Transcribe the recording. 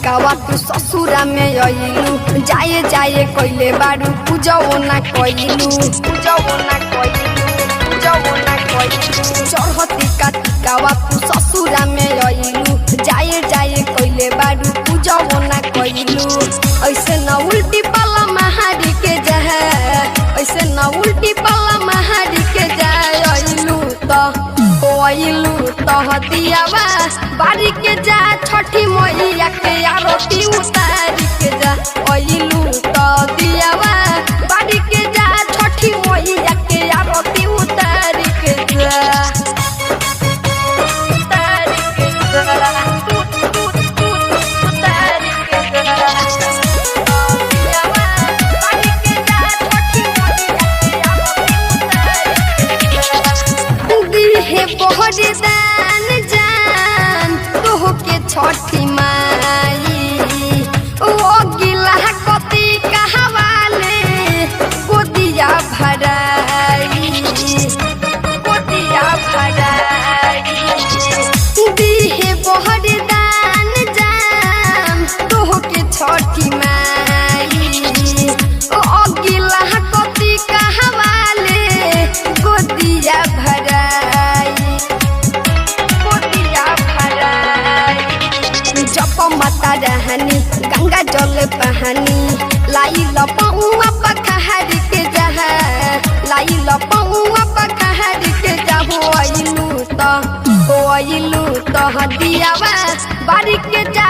टिकावा तू ससुरा में आइलू जाए जाए कइले बारू पूजो ना कइलू चढ़ती का टिकावा तू ससुरा में आइलू जाए जाए कइले बारू पूजो ना कइलू ऐसे न उल्टी पाला महारी के जाए ऐसे न उल्टी पाला महारी के जाए आइलू तो हतियावा बारी के जा छठी मैया के आरती उतारी के जा आइलू तो दियावा बारी के जा छठी मैया के आरती उतारी के जा बहुत दान जान तोह के छठी माई ओ गिला कति कहवाले गोदिया भराई दिहे बहुत दान जान तोह के छठी माई ओ गिला कति कहवाले गोदिया भराई जप माता रहनी गंगा जल पहानी लाई लपौआ पखहर के जहा लाई लपौआ पखहर के जाहो आइलू तो दियावा बारी के जा